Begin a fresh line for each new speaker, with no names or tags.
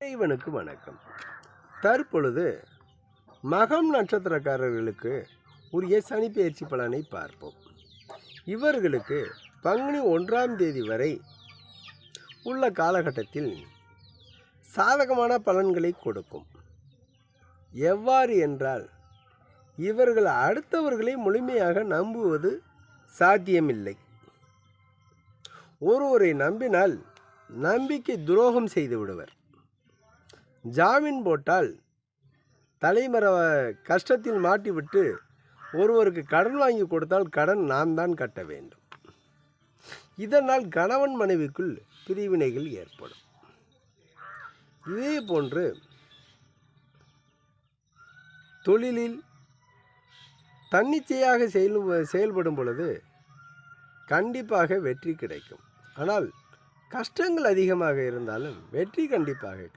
இறைவனுக்கு வணக்கம். தற்பொழுது மகம் நட்சத்திரக்காரர்களுக்கு உரிய சனிப்பெயர்ச்சி பலனை பார்ப்போம். இவர்களுக்கு பங்குனி 1ஆம் தேதி வரை உள்ள காலகட்டத்தில் சாதகமான பலன்களை கொடுக்கும். எவ்வாறு என்றால், இவர்கள் அடுத்தவர்களை முழுமையாக நம்புவது சாத்தியமில்லை. ஒருவரை நம்பினால் நம்பிக்கை துரோகம் செய்து விடுவர். ஜாமீன் போட்டால் தலைமறை கஷ்டத்தில் மாட்டிவிட்டு ஒருவருக்கு கடன் வாங்கி கொடுத்தால் கடன் நாம் தான் கட்ட வேண்டும். இதனால் கணவன் மனைவிக்குள் பிரிவினைகள் ஏற்படும். இதே போன்று தொழிலில் தன்னிச்சையாக செயல்படும் பொழுது கண்டிப்பாக வெற்றி கிடைக்கும். ஆனால் கஷ்டங்கள் அதிகமாக இருந்தாலும் வெற்றி கண்டிப்பாக கிடைக்கும்.